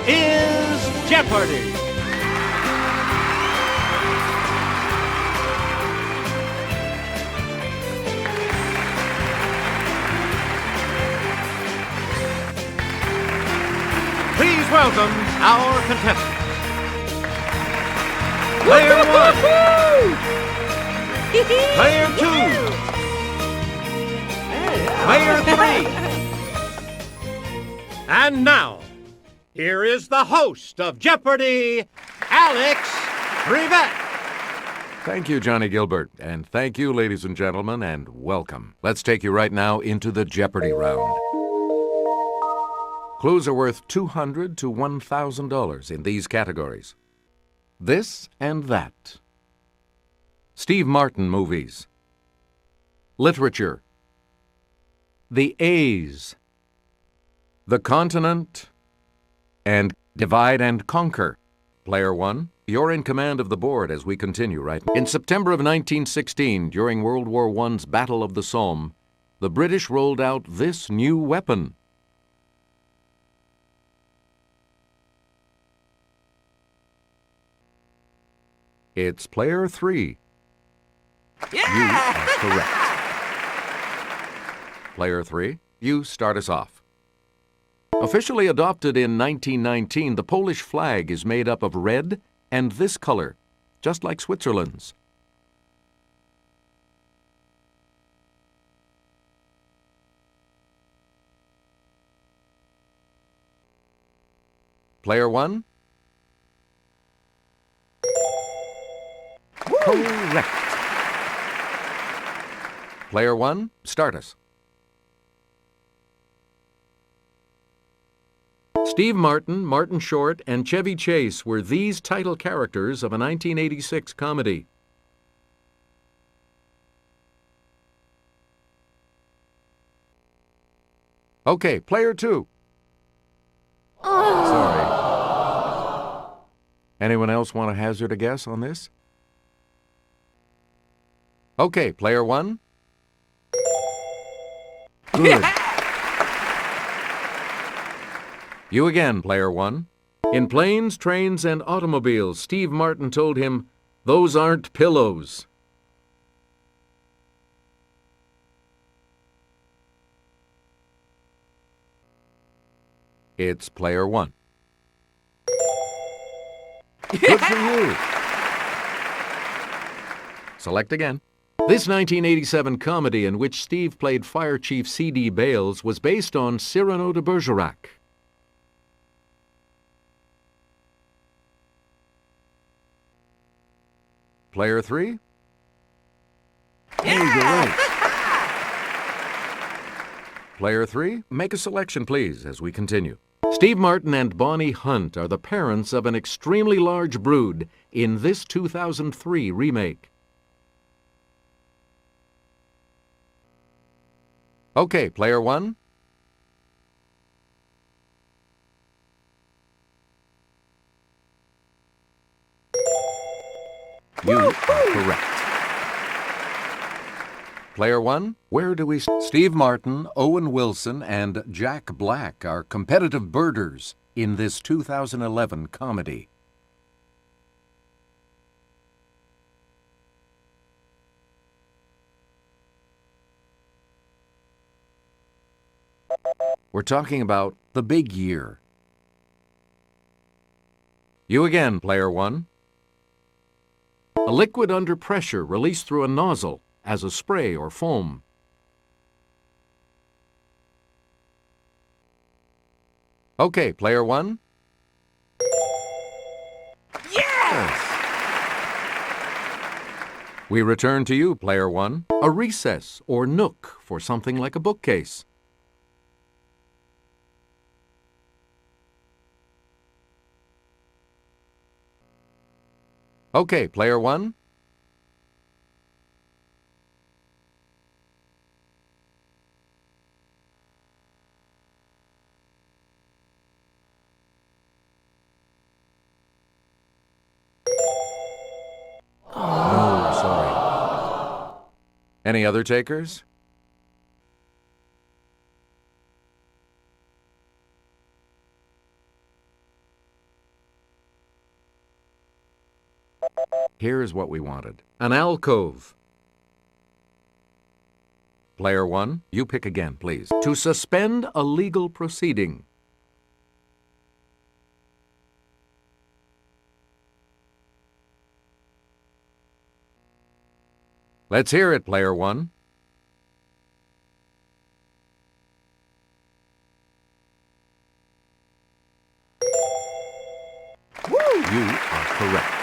is Jeopardy! Please welcome our contestants. Player 1. Player 2. Player 3. And now, here is the host of Jeopardy, Alex Brevet. Thank you, Johnny Gilbert, and thank you, ladies and gentlemen, and welcome. Let's take you right now into the Jeopardy round. Clues are worth $200 to $1,000 in these categories. This and that. Steve Martin movies. Literature. The A's. The Continent. And Divide and Conquer. Player 1, you're in command of the board as we continue right now. In September of 1916, during World War I's Battle of the Somme, the British rolled out this new weapon. It's Player 3. Yeah! You are correct. Player 3, you start us off. Officially adopted in 1919, the Polish flag is made up of red and this color, just like Switzerland's. Player 1? Correct. Player 1, start us. Steve Martin, Martin Short, and Chevy Chase were these title characters of a 1986 comedy. Okay, Player 2. Sorry. Anyone else want to hazard a guess on this? Okay, Player 1. Good. You again, Player 1. In Planes, Trains, and Automobiles, Steve Martin told him, "Those aren't pillows." It's Player 1. Good for you. Select again. This 1987 comedy in which Steve played Fire Chief C.D. Bales was based on Cyrano de Bergerac. Player 3? Yeah! You're right. Player 3, make a selection, please, as we continue. Steve Martin and Bonnie Hunt are the parents of an extremely large brood in this 2003 remake. Okay, Player 1. You are correct. Player 1, where do we... Steve Martin, Owen Wilson, and Jack Black are competitive birders in this 2011 comedy. We're talking about The Big Year. You again, Player 1. A liquid under pressure released through a nozzle as a spray or foam. Okay, Player 1. Yes! We return to you, Player 1. A recess or nook for something like a bookcase. Okay, Player 1. No, sorry. Any other takers? Here's what we wanted. An alcove. Player 1, you pick again, please. To suspend a legal proceeding. Let's hear it, Player 1. You are correct.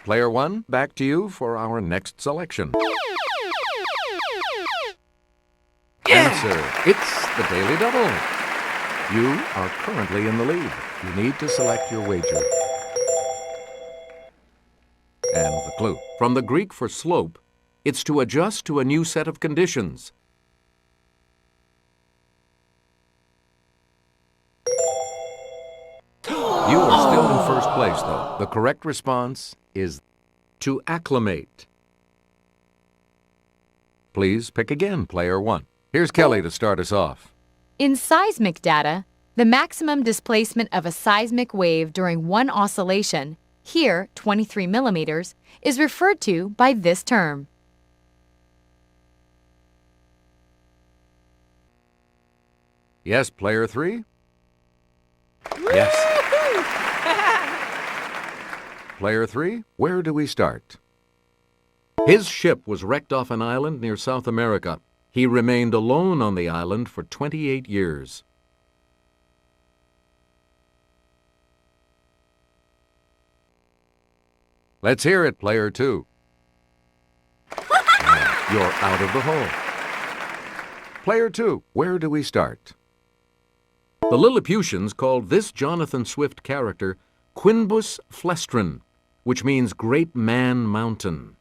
Player 1, back to you for our next selection. Answer, it's the Daily Double. You are currently in the lead. You need to select your wager. And the clue. From the Greek for slope, it's to adjust to a new set of conditions. You are still in first place, though. The correct response is to acclimate. Please pick again, Player 1. Here's Kelly to start us off. In seismic data, the maximum displacement of a seismic wave during one oscillation, here 23 millimeters, is referred to by this term. Yes, Player 3? Yes. Player 3, where do we start? His ship was wrecked off an island near South America. He remained alone on the island for 28 years. Let's hear it, Player 2. You're out of the hole. Player 2, where do we start? The Lilliputians called this Jonathan Swift character Quinbus Flestrin, which means Great Man Mountain.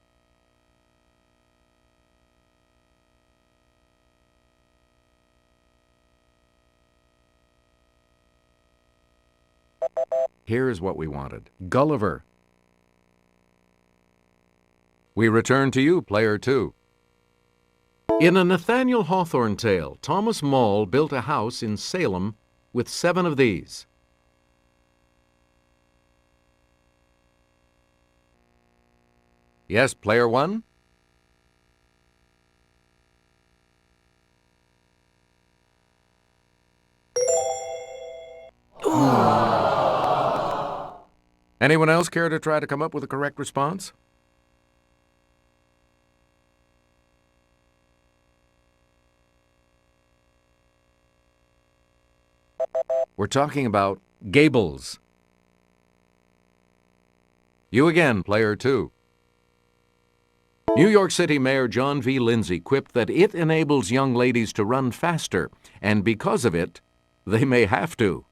Here's what we wanted. Gulliver. We return to you, Player 2. In a Nathaniel Hawthorne tale, Thomas Moll built a house in Salem with 7 of these. Yes, Player 1? Anyone else care to try to come up with a correct response? We're talking about gables. You again, Player 2. New York City Mayor John V. Lindsay quipped that it enables young ladies to run faster, and because of it, they may have to.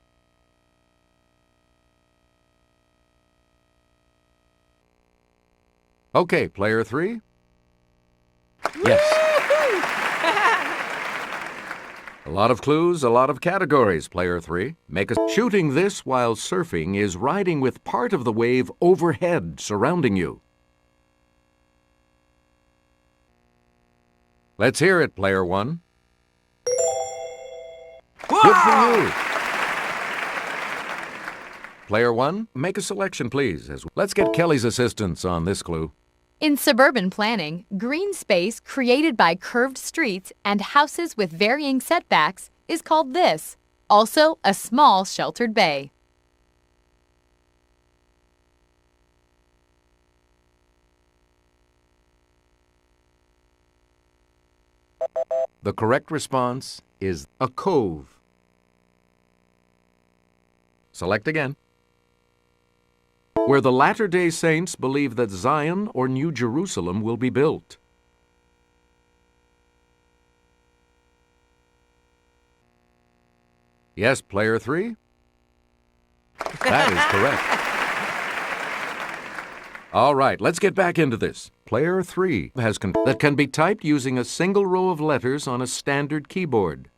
Okay, Player 3. Yes. A lot of clues, a lot of categories, Player 3. Shooting this while surfing is riding with part of the wave overhead surrounding you. Let's hear it, Player 1. Good for you. Player 1, make a selection, please. Let's get Kelly's assistance on this clue. In suburban planning, green space created by curved streets and houses with varying setbacks is called this, also a small sheltered bay. The correct response is a cove. Select again. Where the Latter-day Saints believe that Zion or New Jerusalem will be built. Yes, Player 3? That is correct. All right, let's get back into this. Player 3 that can be typed using a single row of letters on a standard keyboard.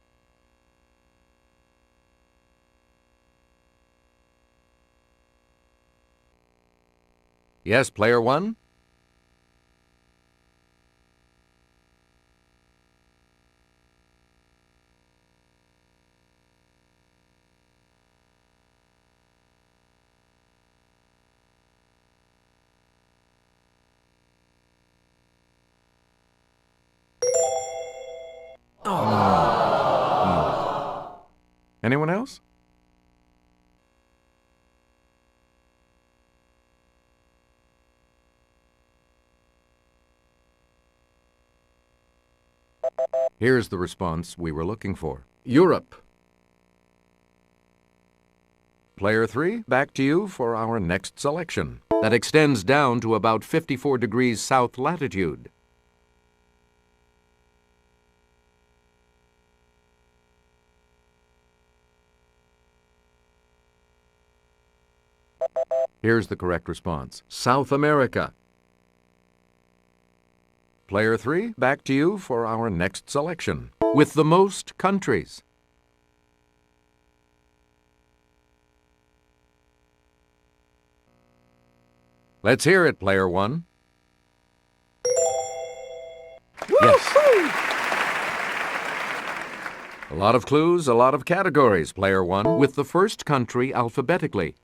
Yes, Player 1? Anyone else? Here's the response we were looking for. Europe. Player 3, back to you for our next selection. That extends down to about 54 degrees south latitude. Here's the correct response. South America. Player 3, back to you for our next selection. With the most countries. Let's hear it, Player 1. Yes. A lot of clues, a lot of categories, Player 1, with the first country alphabetically.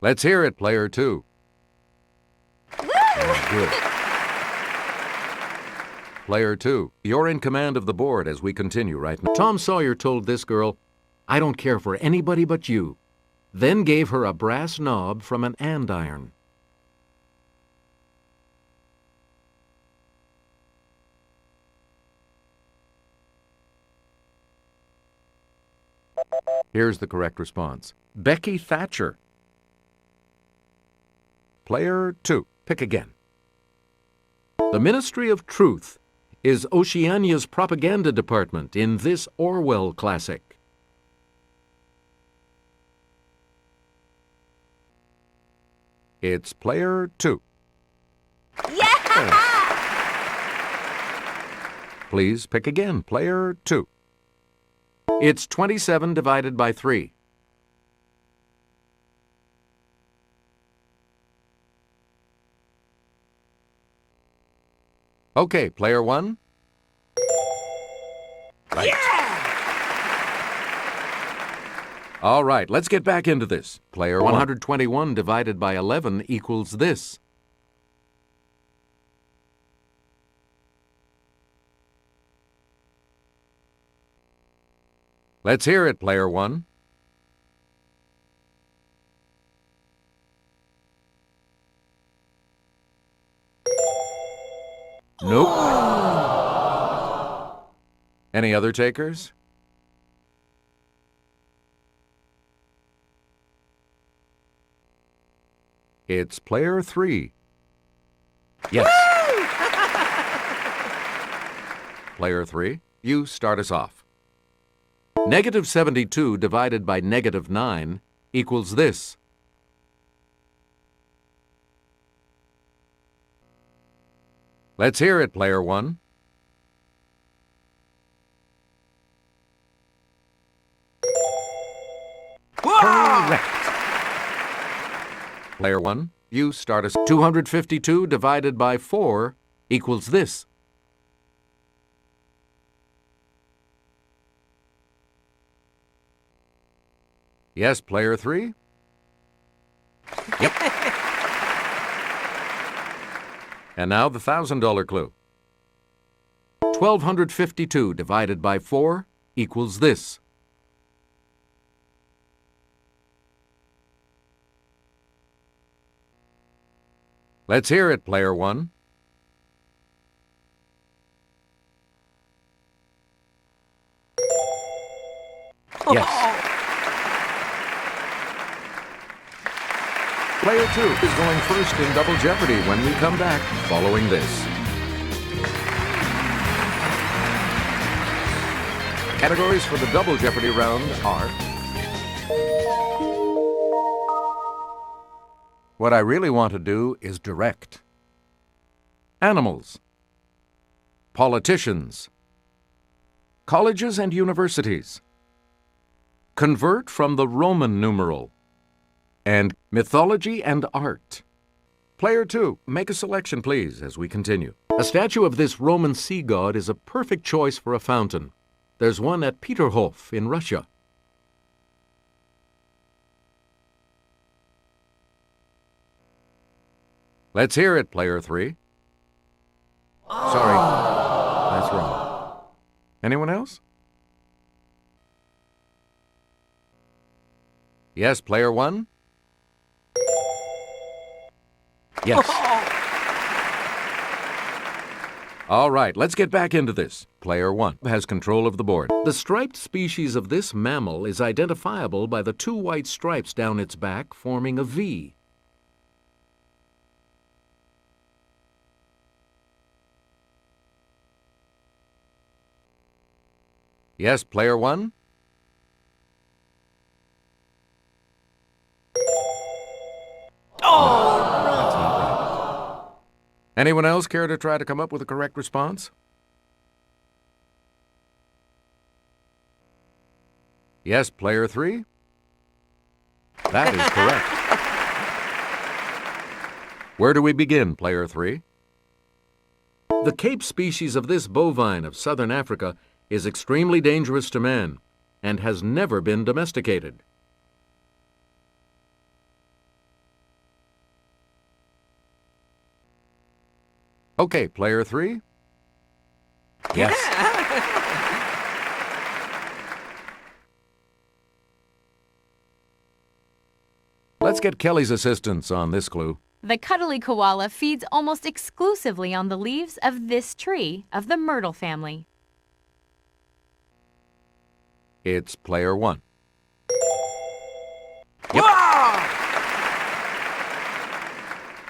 Let's hear it, Player 2. Good. Player 2, you're in command of the board as we continue right now. Tom Sawyer told this girl, "I don't care for anybody but you," then gave her a brass knob from an andiron. Here's the correct response. Becky Thatcher. Player 2, pick again. The Ministry of Truth is Oceania's propaganda department in this Orwell classic. It's Player 2. Yeah! Please pick again, Player 2. It's 27 divided by 3. Okay, Player 1. Right. Yeah! All right, let's get back into this. Player 121 divided by 11 equals this. Let's hear it, Player 1. Nope. Any other takers? It's Player 3. Yes. Player 3, you start us off. Negative 72 divided by negative 9 equals this. Let's hear it, Player 1. Correct. Player 1, you start us. 252 divided by 4 equals this. Yes, Player 3? Yep. And now the $1,000 clue. 1,252 divided by 4 equals this. Let's hear it, Player 1. Yes. Player 2 is going first in Double Jeopardy when we come back following this. Categories for the Double Jeopardy round are... What I really want to do is direct. Animals. Politicians. Colleges and universities. Convert from the Roman numeral. And mythology and art. Player 2, make a selection, please, as we continue. A statue of this Roman sea god is a perfect choice for a fountain. There's one at Peterhof in Russia. Let's hear it, Player 3. Sorry. Anyone else? Yes, player one? Yes. All right, let's get back into this. Player one has control of the board. The striped species of this mammal is identifiable by the two white stripes down its back forming a V. Yes, player one? That's not right. Anyone else care to try to come up with a correct response? Yes, player three? That is correct. Where do we begin, player three? The Cape species of this bovine of southern Africa is extremely dangerous to man and has never been domesticated. Okay, player three? Yes. Let's get Kelly's assistance on this clue. The cuddly koala feeds almost exclusively on the leaves of this tree of the myrtle family. It's player one. Yep.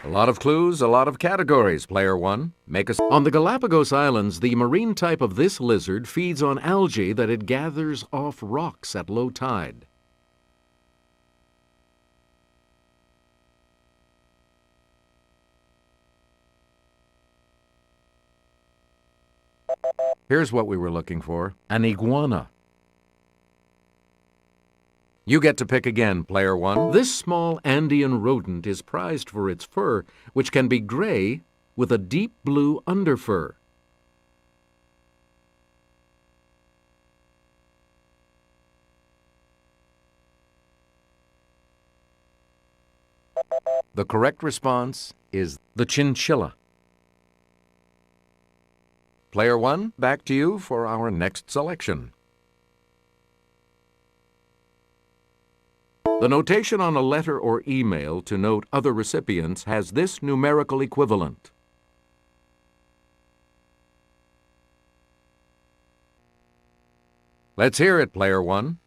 A lot of clues, a lot of categories, player one. Make us. On the Galapagos Islands, the marine type of this lizard feeds on algae that it gathers off rocks at low tide. Here's what we were looking for. An iguana. You get to pick again, player one. This small Andean rodent is prized for its fur, which can be gray with a deep blue underfur. The correct response is the chinchilla. Player one, back to you for our next selection. The notation on a letter or email to note other recipients has this numerical equivalent. Let's hear it, player one.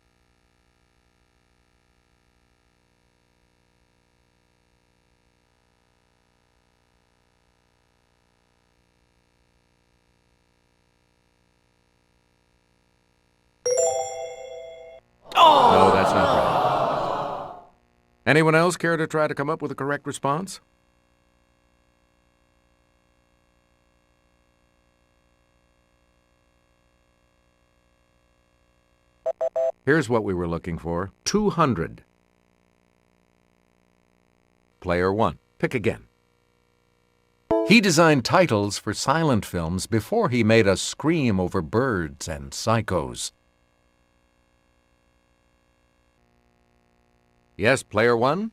No, that's not right. Anyone else care to try to come up with a correct response? Here's what we were looking for. 200. Player one. Pick again. He designed titles for silent films before he made us scream over birds and psychos. Yes, player one?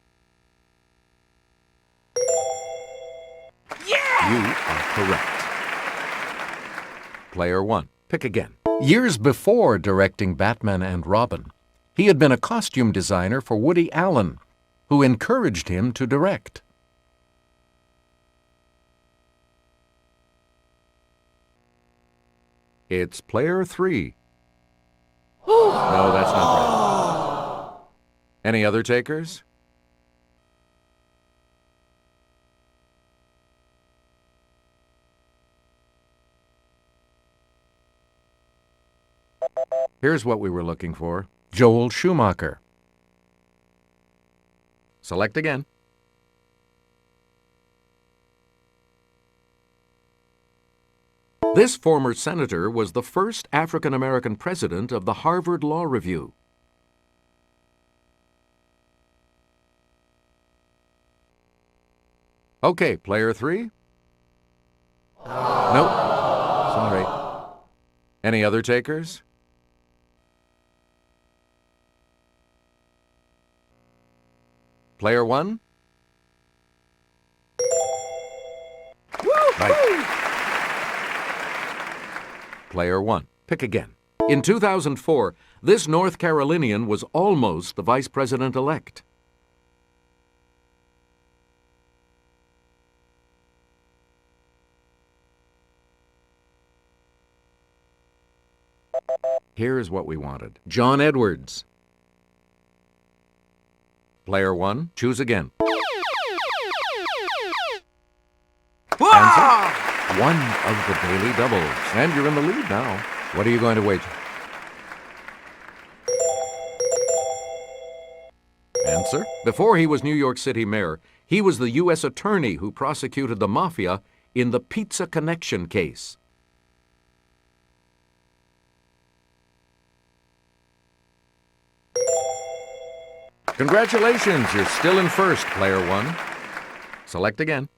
Yeah! You are correct. Player one. Pick again. Years before directing Batman and Robin, he had been a costume designer for Woody Allen, who encouraged him to direct. It's player three. No, that's not right. Any other takers? Here's what we were looking for. Joel Schumacher. Select again. This former senator was the first African-American president of the Harvard Law Review. Okay, player three? Nope. Sorry. Any other takers? Player one? Right. Player one. Pick again. In 2004, this North Carolinian was almost the vice president-elect. Here's what we wanted. John Edwards. Player 1, choose again. Answer, one of the daily doubles. And you're in the lead now. What are you going to wager? Answer, before he was New York City mayor, he was the U.S. attorney who prosecuted the mafia in the Pizza Connection case. Congratulations, you're still in first, player 1. Select again.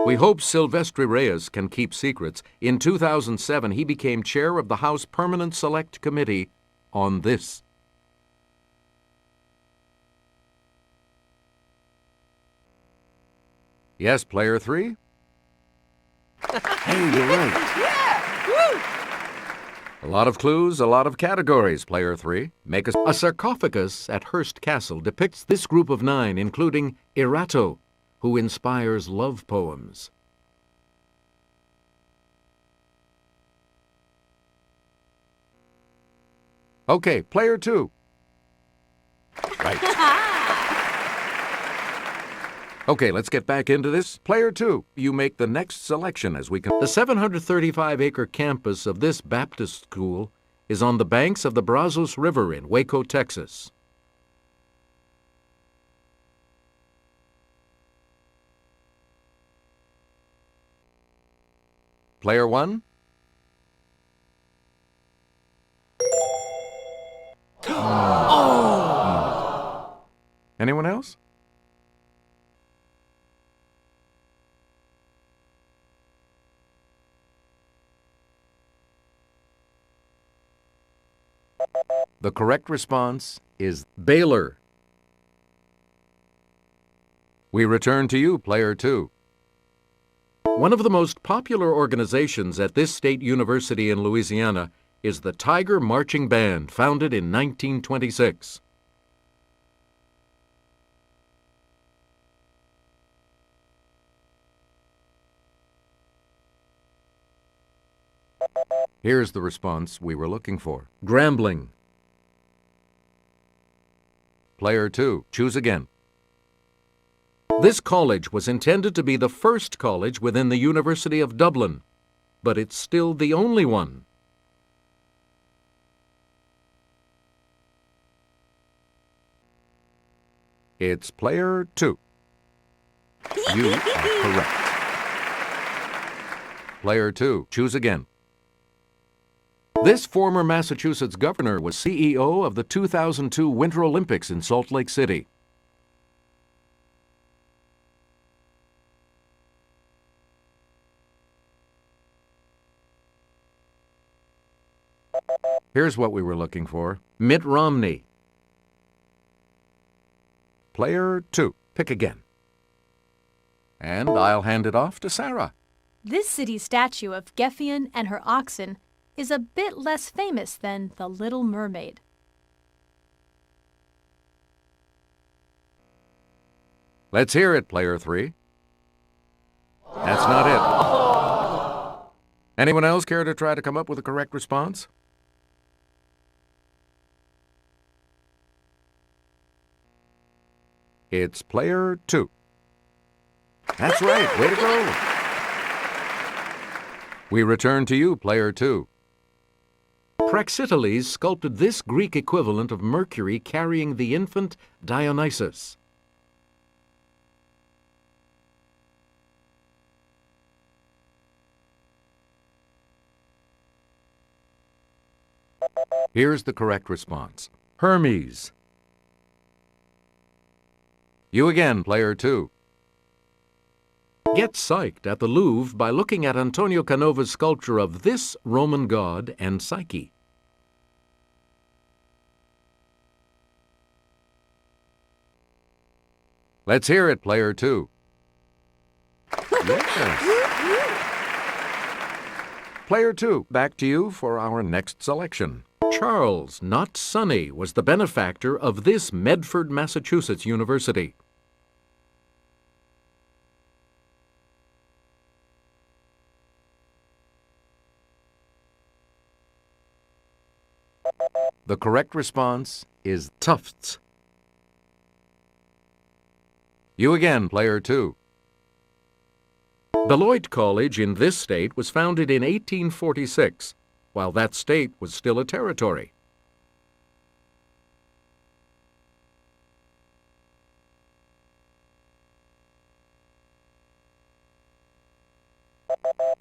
We hope Silvestre Reyes can keep secrets. In 2007, he became chair of the House Permanent Select Committee on this. Yes, player 3? Hey, you're right. Yeah! Woo! A lot of clues, a lot of categories, player 3. Make a sarcophagus at Hearst Castle depicts this group of 9, including Erato, who inspires love poems. Okay, player 2. Right. Okay, let's get back into this. Player 2, you make the next selection as we can. The 735-acre campus of this Baptist school is on the banks of the Brazos River in Waco, Texas. Player 1? Oh! Anyone else? The correct response is Baylor. We return to you, player 2. One of the most popular organizations at this state university in Louisiana is the Tiger Marching Band, founded in 1926. Here's the response we were looking for. Grambling. Player 2, choose again. This college was intended to be the first college within the University of Dublin, but it's still the only one. It's player 2. You are correct. Player 2, choose again. This former Massachusetts governor was CEO of the 2002 Winter Olympics in Salt Lake City. Here's what we were looking for. Mitt Romney. Player 2, pick again. And I'll hand it off to Sarah. This city statue of Geffion and her oxen is a bit less famous than the Little Mermaid. Let's hear it, player 3. That's not it. Anyone else care to try to come up with a correct response? It's player 2. That's right. Way to go. We return to you, player 2. Praxiteles sculpted this Greek equivalent of Mercury carrying the infant Dionysus. Here's the correct response. Hermes. You again, player 2. Get psyched at the Louvre by looking at Antonio Canova's sculpture of this Roman god and Psyche. Let's hear it, player 2. Yes. Player 2, back to you for our next selection. Charles, not Sonny, was the benefactor of this Medford, Massachusetts university. The correct response is Tufts. You again, Player 2. Beloit College in this state was founded in 1846, while that state was still a territory.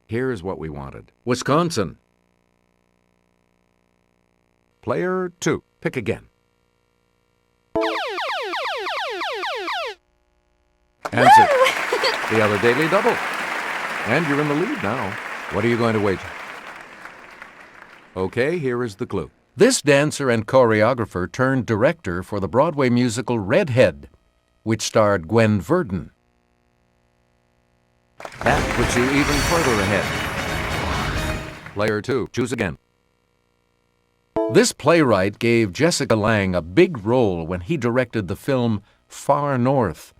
Here's what we wanted. Wisconsin. Player 2, pick again. Answer. The other daily double. And you're in the lead now. What are you going to wager? Okay, here is the clue. This dancer and choreographer turned director for the Broadway musical Redhead, which starred Gwen Verdon. That puts you even further ahead. Player 2, choose again. This playwright gave Jessica Lange a big role when he directed the film Far North.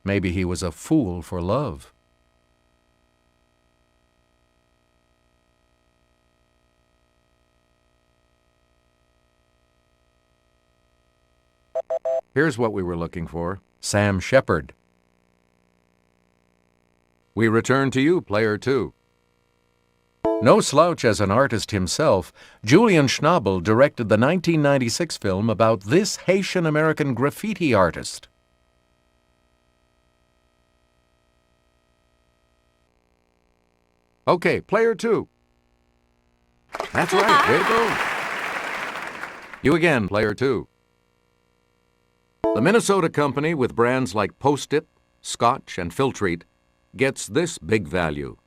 Maybe he was a fool for love. Here's what we were looking for. Sam Shepard. We return to you, Player 2. No slouch as an artist himself, Julian Schnabel directed the 1996 film about this Haitian-American graffiti artist. Okay, Player 2. That's right, way to go. You again, Player 2. The Minnesota company with brands like Post-it, Scotch, and Filtrete gets this big value.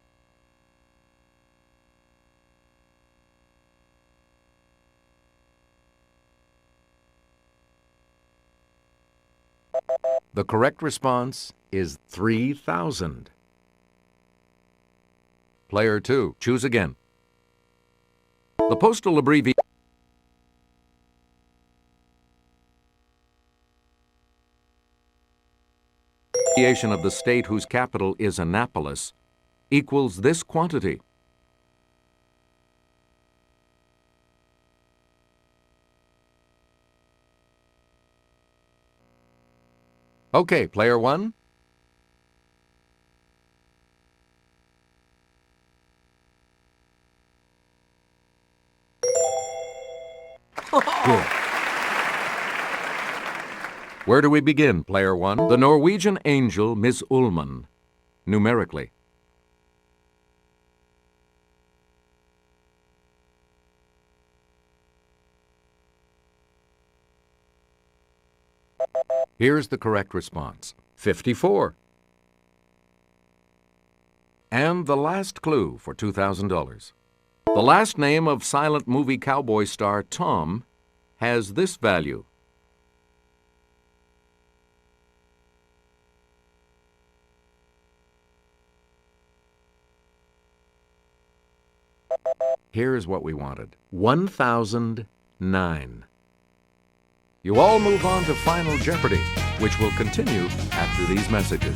The correct response is 3,000. Player 2, choose again. The postal abbreviation of the state whose capital is Annapolis equals this quantity. Okay, Player 1. Good. Where do we begin, Player 1? The Norwegian angel Miss Ullmann, numerically. Here's the correct response, 54. And the last clue for $2,000. The last name of silent movie cowboy star Tom has this value. Here's what we wanted. 1,009. You all move on to Final Jeopardy, which will continue after these messages.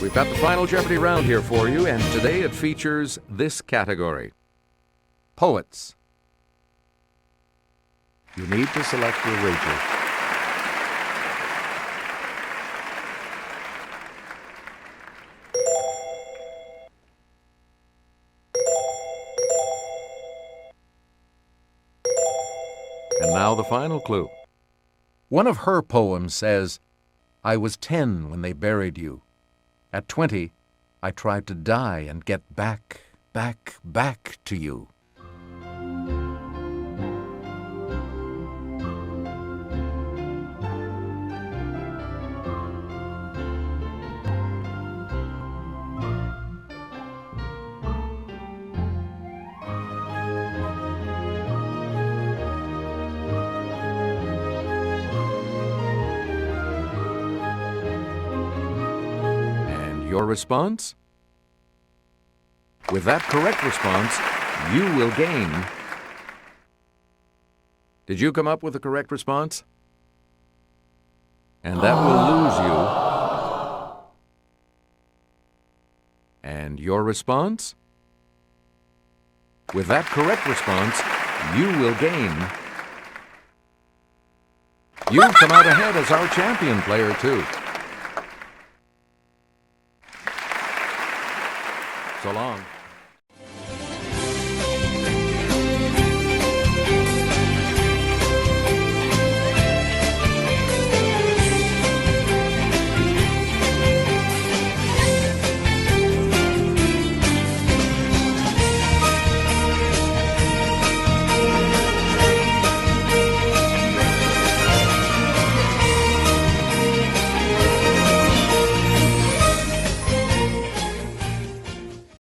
We've got the Final Jeopardy round here for you, and today it features this category. Poets. You need to select your wager. And now the final clue. One of her poems says, "I was 10 when they buried you. At 20, I tried to die and get back to you." Your response? With that correct response, you will gain. Did you come up with the correct response? And that will lose you. And your response? With that correct response, you will gain. You've come out ahead as our champion player, too. So long.